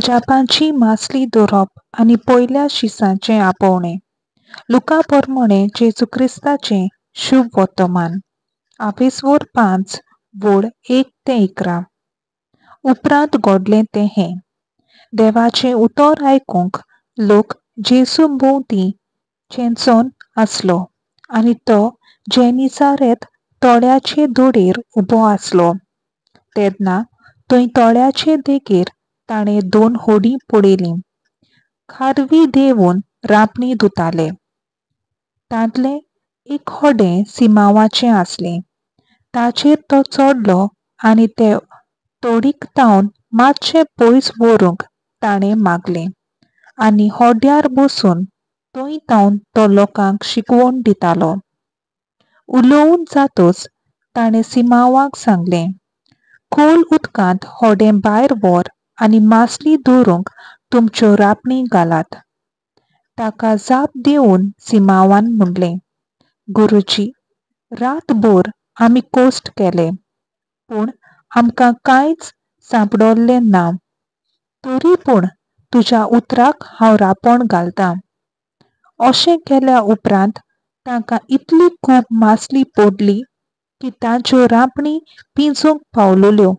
जापांची मासली धरप आनी पयल्या शिसाचें आपोवणें. लुका पोरमोणे जेजू क्रिस्ताचें शुभ वर्तमान. आफेसवोर 5 वोड 1 ते 11. उपरांत घडलें तें हें. देवाचें उतर आयकूंक लोक जेजू भोंवती चेंचोन आसलो आनी तो जेनिसारेत तळ्याचे दोडेर उबो आसलो. तेन्ना थंय तळ्याचे देगेर ताणें 2 होडी पळयलीं. खारवी देंवून रांपणी धुताले. तांतलें एक होडें सिमावाचें आसलें. ताचेर तो चडलो आनी ते तोडीक तावन मातशें पयस व्हरूंक ताणें मागलें आनी होड्यार बसून थंय तावन तो लोकांक शिकवण दितालो. उलोवून जातच ताणें सिमावाक सांगलें, खोल उदकांत होडें भायर व्हर आनी मासली धरूंक तुमच्यो रांपणी घालात. ताका जाप दिवन सिमावान म्हणलें, गुरुजी, रातभर आमी कोश्ट केले, पूण आमकां कांयच सांपडोलें ना. तरी पूण तुज्या उतराक हांव रांपण घालतां. अशें केल्या उपरांत तांकां इतली खूब मासली पडली की तांच्यो रांपणी पिंजूंक पावलोल्यो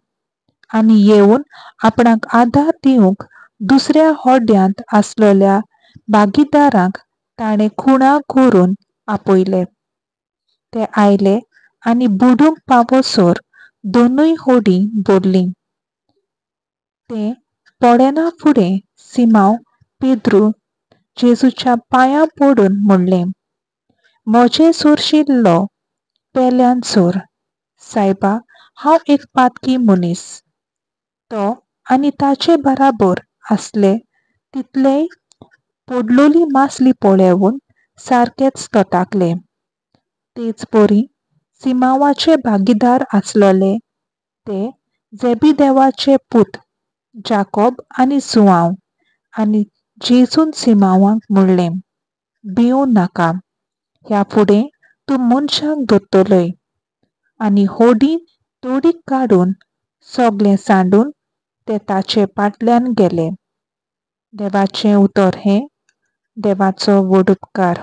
आनी येवन आपणाक आदार दिवंक दुसऱ्या होड्यांत आसलोल्या भागीदारांक ताणें खुणाक व्हरून आपयले. ते आयले आनी बुडूंक पावसर दोनूय होडी बुडलीं. तें पडना फुडें सिमाव पेद्रू जेजूच्या पांयां पडून म्हणलें, म्हजें सोरशिल्लो पेल्यान सोर. सायबा, हांव एक पातकी मनीस. तो आनी ताचे बराबर आसले तितलेय पडलोली मासली पळेवून सारकेच तोताकले. तेच परी सिमावाचे भागीदार आसलोले ते जेबीदेवाचे पूत जाकोब आनी जुआंव आनी जेजून सिमावाक म्हणलें, भिवूं नाका. ह्या फुडें तूं मनशाक धरतलोय. आनी होडी तोडीक काडून सगळें सांडून ते ताचे फाटल्यान गेले. देवाचें उतर हें. देवाचो व्हड उपकार.